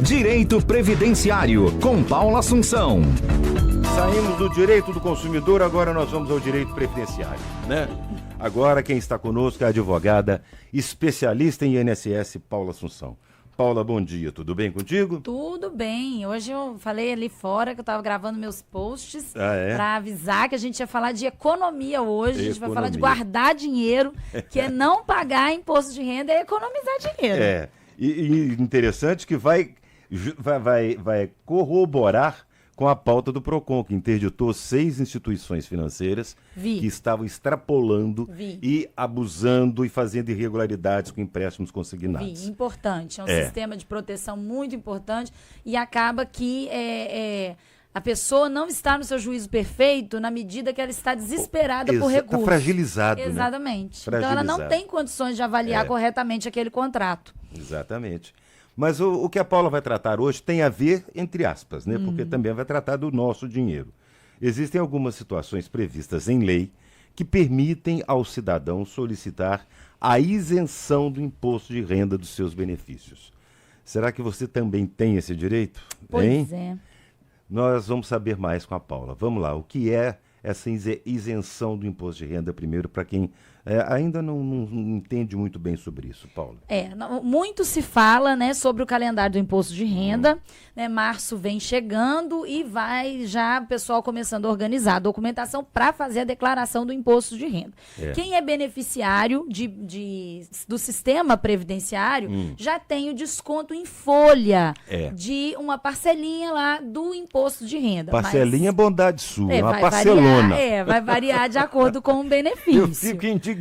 Direito Previdenciário, com Paula Assunção. Saímos do direito do consumidor, agora nós vamos ao direito previdenciário, né? Agora quem está conosco é a advogada especialista em INSS, Paula Assunção. Paula, bom dia, tudo bem contigo? Tudo bem, hoje eu falei ali fora que eu estava gravando meus posts para avisar que a gente ia falar de economia hoje, a gente vai falar de guardar dinheiro, que é não pagar imposto de renda e economizar dinheiro. E interessante que vai corroborar com a pauta do PROCON, que interditou 6 instituições financeiras que estavam extrapolando e abusando e fazendo irregularidades com empréstimos consignados. Importante, é um sistema de proteção muito importante e acaba que a pessoa não está no seu juízo perfeito na medida que ela está desesperada por recursos. Está fragilizado, Exatamente. Né? Então ela não tem condições de avaliar corretamente aquele contrato. Exatamente. Mas o que a Paula vai tratar hoje tem a ver, entre aspas, né? Porque também vai tratar do nosso dinheiro. Existem algumas situações previstas em lei que permitem ao cidadão solicitar a isenção do imposto de renda dos seus benefícios. Será que você também tem esse direito? Pois é. Nós vamos saber mais com a Paula. Vamos lá, o que é essa isenção do imposto de renda, primeiro, para quem ainda não entende muito bem sobre isso, Paula? Muito se fala, né, sobre o calendário do imposto de renda, né, março vem chegando e vai já o pessoal começando a organizar a documentação para fazer a declaração do imposto de renda. Quem é beneficiário do sistema previdenciário já tem o desconto em folha de uma parcelinha lá do imposto de renda. Parcelinha é bondade sua, uma vai parcelona. Vai variar de acordo com o benefício. Eu fico indignado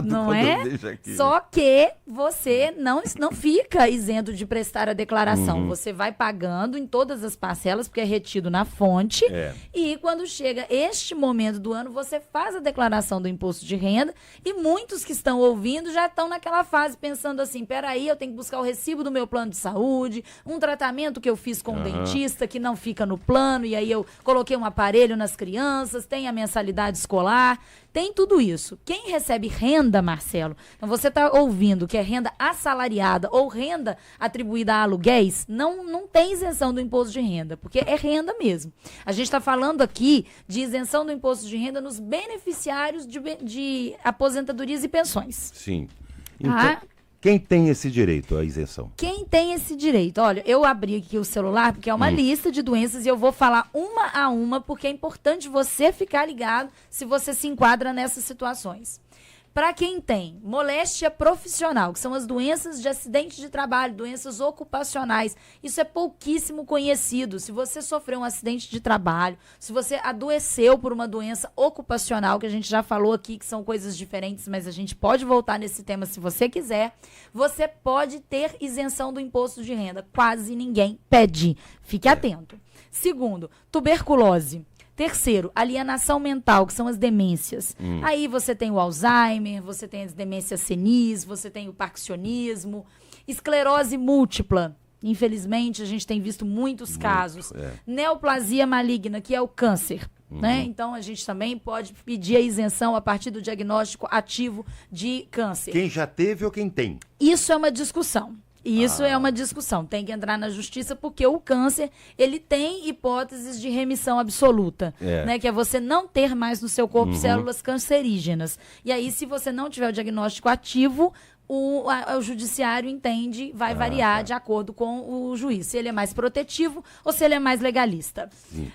não eu vejo aqui. Só que você não fica isento de prestar a declaração. Você vai pagando em todas as parcelas, porque é retido na fonte. E quando chega este momento do ano, você faz a declaração do imposto de renda. E muitos que estão ouvindo já estão naquela fase pensando assim, peraí, eu tenho que buscar o recibo do meu plano de saúde, um tratamento que eu fiz com um dentista que não fica no plano, e aí eu coloquei um aparelho nas crianças, tem a mensalidade escolar, tem tudo isso. Quem recebe renda, Marcelo, então você está ouvindo que é renda assalariada ou renda atribuída a aluguéis, não tem isenção do imposto de renda, porque é renda mesmo. A gente está falando aqui de isenção do imposto de renda nos beneficiários de aposentadorias e pensões. Sim. Então, quem tem esse direito à isenção? Quem tem esse direito? Olha, eu abri aqui o celular porque é uma lista de doenças e eu vou falar uma a uma porque é importante você ficar ligado se você se enquadra nessas situações. Para quem tem moléstia profissional, que são as doenças de acidente de trabalho, doenças ocupacionais, isso é pouquíssimo conhecido. Se você sofreu um acidente de trabalho, se você adoeceu por uma doença ocupacional, que a gente já falou aqui que são coisas diferentes, mas a gente pode voltar nesse tema se você quiser, você pode ter isenção do imposto de renda. Quase ninguém pede. Fique atento. Segundo, tuberculose. Terceiro, alienação mental, que são as demências. Aí você tem o Alzheimer, você tem as demências senis, você tem o parkinsonismo, esclerose múltipla. Infelizmente, a gente tem visto muitos casos. Neoplasia maligna, que é o câncer. Né? Então, a gente também pode pedir a isenção a partir do diagnóstico ativo de câncer. Quem já teve ou quem tem? Isso é uma discussão. Isso é uma discussão, tem que entrar na justiça porque o câncer, ele tem hipóteses de remissão absoluta, né? Que é você não ter mais no seu corpo células cancerígenas. E aí, se você não tiver o diagnóstico ativo, o judiciário entende, vai variar de acordo com o juiz, se ele é mais protetivo ou se ele é mais legalista.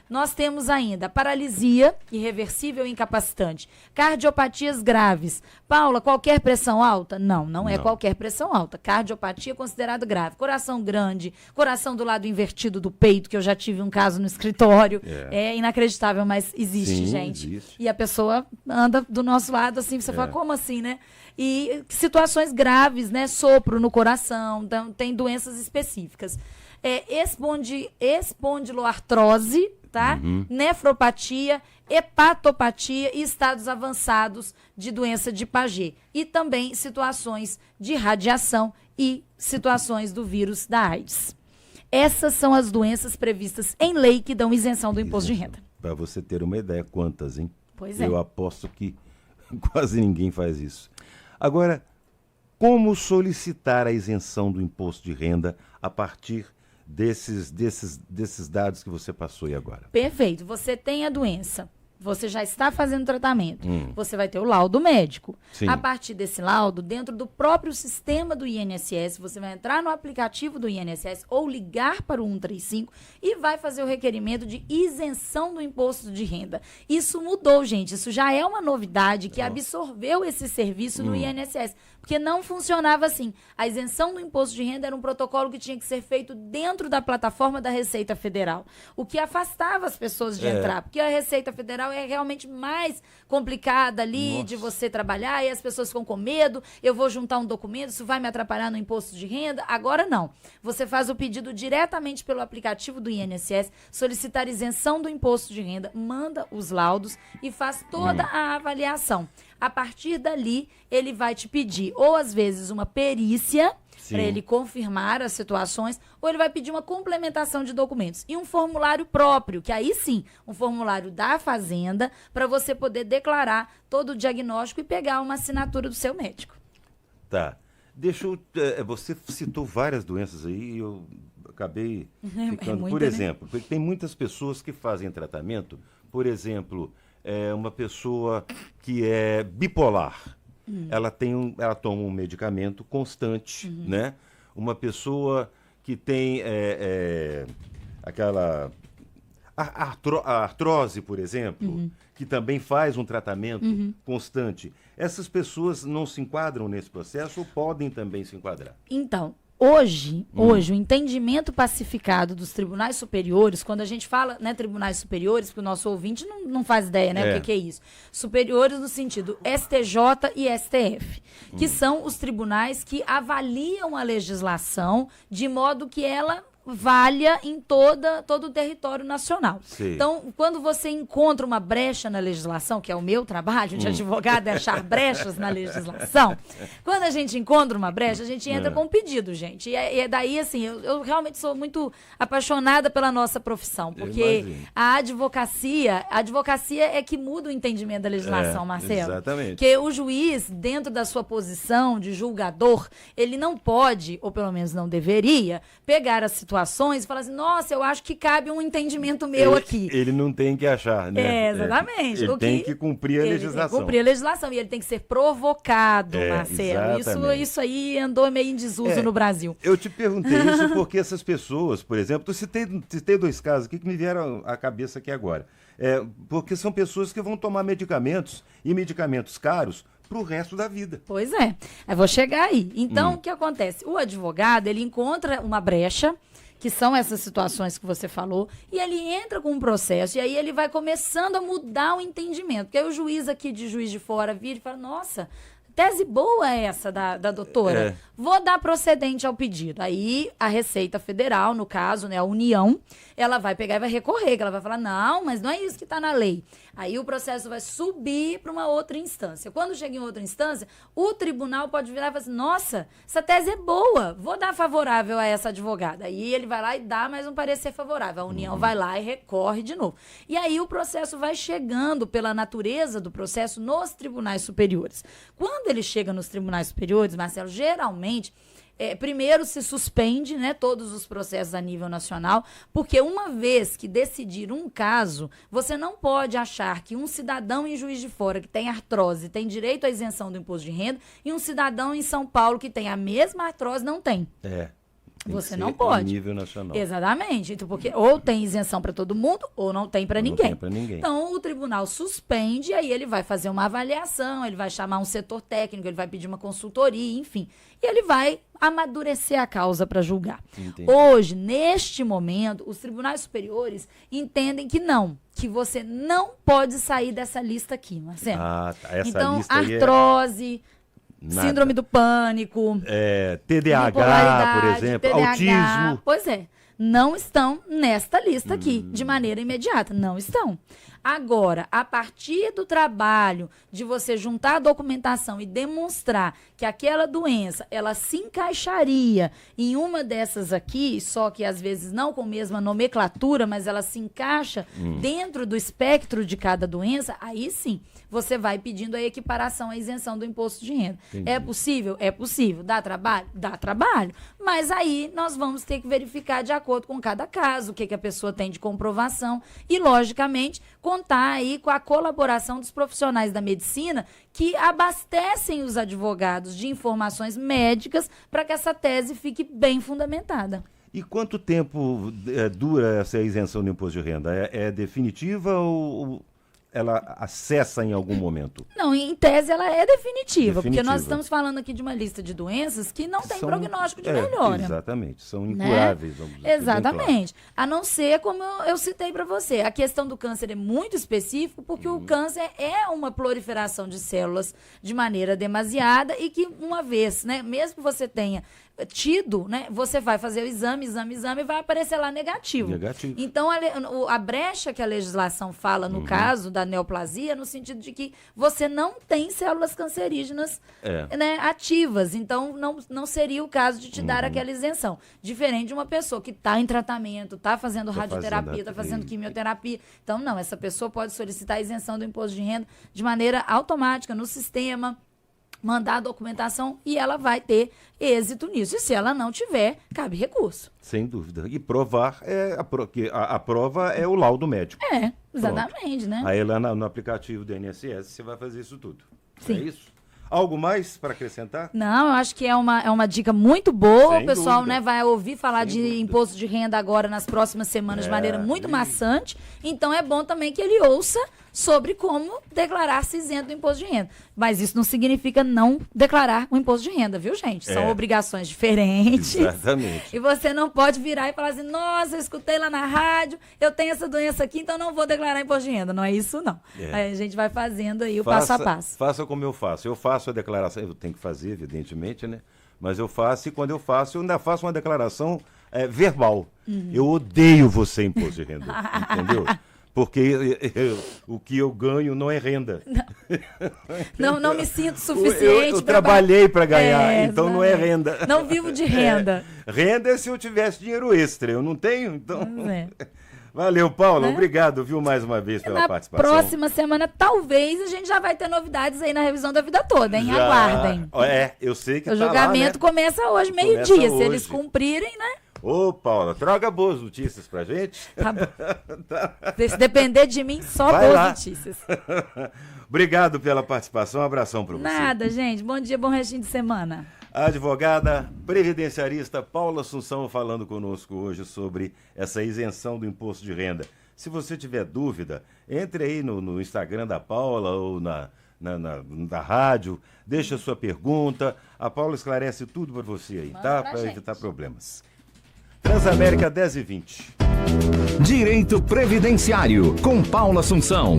Nós temos ainda paralisia irreversível e incapacitante, cardiopatias graves. Paula, qualquer pressão alta? Não é qualquer pressão alta. Cardiopatia é considerado grave. Coração grande, coração do lado invertido do peito, que eu já tive um caso no escritório. É inacreditável, mas existe, gente. Existe. E a pessoa anda do nosso lado assim, você fala, como assim, né? E situações graves, né? Sopro no coração, então, tem doenças específicas. Espondiloartrose, tá? Nefropatia, hepatopatia e estados avançados de doença de Paget. E também situações de radiação e situações do vírus da AIDS. Essas são as doenças previstas em lei que dão isenção do imposto de renda. Para você ter uma ideia, quantas, hein? Pois é. Eu aposto que quase ninguém faz isso. Agora, como solicitar a isenção do imposto de renda a partir desses dados que você passou aí agora. Perfeito. Você tem a doença. Você já está fazendo tratamento. Você vai ter o laudo médico. Sim. A partir desse laudo, dentro do próprio sistema do INSS, você vai entrar no aplicativo do INSS ou ligar para o 135 e vai fazer o requerimento de isenção do imposto de renda. Isso mudou, gente. Isso já é uma novidade que absorveu esse serviço no INSS. Porque não funcionava assim. A isenção do imposto de renda era um protocolo que tinha que ser feito dentro da plataforma da Receita Federal. O que afastava as pessoas de entrar. Porque a Receita Federal é realmente mais complicada ali de você trabalhar e as pessoas ficam com medo. Eu vou juntar um documento, isso vai me atrapalhar no imposto de renda? Agora não. Você faz o pedido diretamente pelo aplicativo do INSS, solicitar isenção do imposto de renda, manda os laudos e faz toda a avaliação. A partir dali, ele vai te pedir, ou às vezes, uma perícia para ele confirmar as situações, ou ele vai pedir uma complementação de documentos. E um formulário próprio, que aí sim, um formulário da Fazenda, para você poder declarar todo o diagnóstico e pegar uma assinatura do seu médico. Tá. Você citou várias doenças aí e eu acabei ficando... muita, por né? exemplo, porque tem muitas pessoas que fazem tratamento, por exemplo... uma pessoa que é bipolar, ela toma um medicamento constante, né? Uma pessoa que tem aquela a artrose, por exemplo, que também faz um tratamento constante. Essas pessoas não se enquadram nesse processo ou podem também se enquadrar? Então, Hoje, o entendimento pacificado dos tribunais superiores, quando a gente fala, né, tribunais superiores, porque o nosso ouvinte não faz ideia, né, o que é isso. Superiores no sentido STJ e STF, que são os tribunais que avaliam a legislação de modo que ela valha em todo o território nacional. Sim. Então, quando você encontra uma brecha na legislação, que é o meu trabalho de advogado, é achar brechas na legislação, quando a gente encontra uma brecha, a gente entra com um pedido, gente. E é daí, assim, eu realmente sou muito apaixonada pela nossa profissão, porque a advocacia é que muda o entendimento da legislação, Marcelo. Exatamente. Porque o juiz, dentro da sua posição de julgador, ele não pode, ou pelo menos não deveria, pegar a situação e falar assim, nossa, eu acho que cabe um entendimento meu aqui. Ele não tem que achar, né? Exatamente. Ele tem que cumprir a legislação. Tem que cumprir a legislação e ele tem que ser provocado, Marcelo. Isso aí andou meio em desuso no Brasil. Eu te perguntei isso porque essas pessoas, por exemplo, eu citei dois casos aqui que me vieram à cabeça aqui agora. Porque são pessoas que vão tomar medicamentos e medicamentos caros para o resto da vida. Pois é. Eu vou chegar aí. Então, o que acontece? O advogado, ele encontra uma brecha, que são essas situações que você falou, e ele entra com um processo, e aí ele vai começando a mudar o entendimento. Porque aí o juiz aqui, de Juiz de Fora, vira e fala, nossa, tese boa essa da doutora. Vou dar procedente ao pedido. Aí a Receita Federal, no caso, né, a União, ela vai pegar e vai recorrer, que ela vai falar, não, mas não é isso que está na lei. Aí o processo vai subir para uma outra instância. Quando chega em outra instância, o tribunal pode virar e falar assim, nossa, essa tese é boa, vou dar favorável a essa advogada. Aí ele vai lá e dá mais um parecer favorável. A União vai lá e recorre de novo. E aí o processo vai chegando, pela natureza do processo, nos tribunais superiores. Quando ele chega nos tribunais superiores, Marcelo, geralmente... primeiro se suspende, né, todos os processos a nível nacional, porque uma vez que decidir um caso, você não pode achar que um cidadão em Juiz de Fora que tem artrose tem direito à isenção do imposto de renda e um cidadão em São Paulo que tem a mesma artrose não tem. Você não pode. Nível nacional. Exatamente. Então, porque ou tem isenção para todo mundo ou não tem para ninguém. Não tem para ninguém. Então, o tribunal suspende, aí ele vai fazer uma avaliação, ele vai chamar um setor técnico, ele vai pedir uma consultoria, enfim. E ele vai amadurecer a causa para julgar. Entendi. Hoje, neste momento, os tribunais superiores entendem que não, que você não pode sair dessa lista aqui, Marcelo. Essa então, lista aí artrose... Síndrome do pânico, TDAH, por exemplo, autismo. Pois é, não estão nesta lista aqui, de maneira imediata, não estão. Agora, a partir do trabalho de você juntar a documentação e demonstrar que aquela doença, ela se encaixaria em uma dessas aqui, só que às vezes não com a mesma nomenclatura, mas ela se encaixa dentro do espectro de cada doença, aí sim, você vai pedindo a equiparação, a isenção do imposto de renda. Entendi. É possível? É possível. Dá trabalho? Dá trabalho. Mas aí nós vamos ter que verificar de acordo com cada caso, o que a pessoa tem de comprovação e, logicamente, contar aí com a colaboração dos profissionais da medicina que abastecem os advogados de informações médicas para que essa tese fique bem fundamentada. E quanto tempo dura essa isenção do imposto de renda? É definitiva ou ela acessa em algum momento? Não, em tese ela é definitiva, porque nós estamos falando aqui de uma lista de doenças que não tem prognóstico de melhora. Exatamente, são incuráveis. Né? Vamos dizer, exatamente. A não ser, como eu citei para você, a questão do câncer é muito específico, porque o câncer é uma proliferação de células de maneira demasiada e que uma vez, né, mesmo que você tenha tido, né, você vai fazer o exame e vai aparecer lá negativo. Então, a brecha que a legislação fala no caso da neoplasia, no sentido de que você não tem células cancerígenas né, ativas. Então, não seria o caso de te dar aquela isenção. Diferente de uma pessoa que está em tratamento, está fazendo radioterapia, está fazendo quimioterapia. Então, não, essa pessoa pode solicitar a isenção do imposto de renda de maneira automática no sistema, mandar a documentação e ela vai ter êxito nisso. E se ela não tiver, cabe recurso. Sem dúvida. E provar, a prova é o laudo médico. Exatamente, né? Aí lá no aplicativo do INSS você vai fazer isso tudo. Sim. É isso? Algo mais para acrescentar? Não, eu acho que é uma dica muito boa. Sem o pessoal dúvida. Né, vai ouvir falar Sem de dúvida. imposto de renda agora nas próximas semanas de maneira muito maçante. Então é bom também que ele ouça sobre como declarar-se isento do imposto de renda. Mas isso não significa não declarar o imposto de renda, viu, gente? São obrigações diferentes. Exatamente. E você não pode virar e falar assim, nossa, eu escutei lá na rádio, eu tenho essa doença aqui, então não vou declarar imposto de renda. Não é isso, não. Aí a gente vai fazendo aí o passo a passo. Faça como eu faço. Eu faço a declaração, eu tenho que fazer, evidentemente, né? Mas eu faço, e quando eu ainda faço uma declaração verbal. Eu odeio você imposto de renda, entendeu? Porque o que eu ganho não é renda. Não me sinto suficiente. Eu trabalhei para ganhar, então não é renda. Não vivo de renda. Renda é se eu tivesse dinheiro extra. Eu não tenho, então... Valeu, Paula. Obrigado, viu, mais uma vez pela participação. Na próxima semana, talvez, a gente já vai ter novidades aí na revisão da vida toda, hein? Aguardem. Eu sei que o julgamento começa hoje, meio-dia. Se eles cumprirem, né? Ô, Paula, traga boas notícias pra gente. Tá bom. Se depender de mim, só vai boas lá. notícias. Obrigado pela participação. Um abração para você. Nada, gente. Bom dia, bom restinho de semana. A advogada previdenciarista Paula Assunção falando conosco hoje sobre essa isenção do imposto de renda. Se você tiver dúvida, entre aí no Instagram da Paula ou na rádio, deixa a sua pergunta. A Paula esclarece tudo para você aí, tá? Para evitar problemas. Transamérica 10h20. Direito Previdenciário, com Paula Assunção.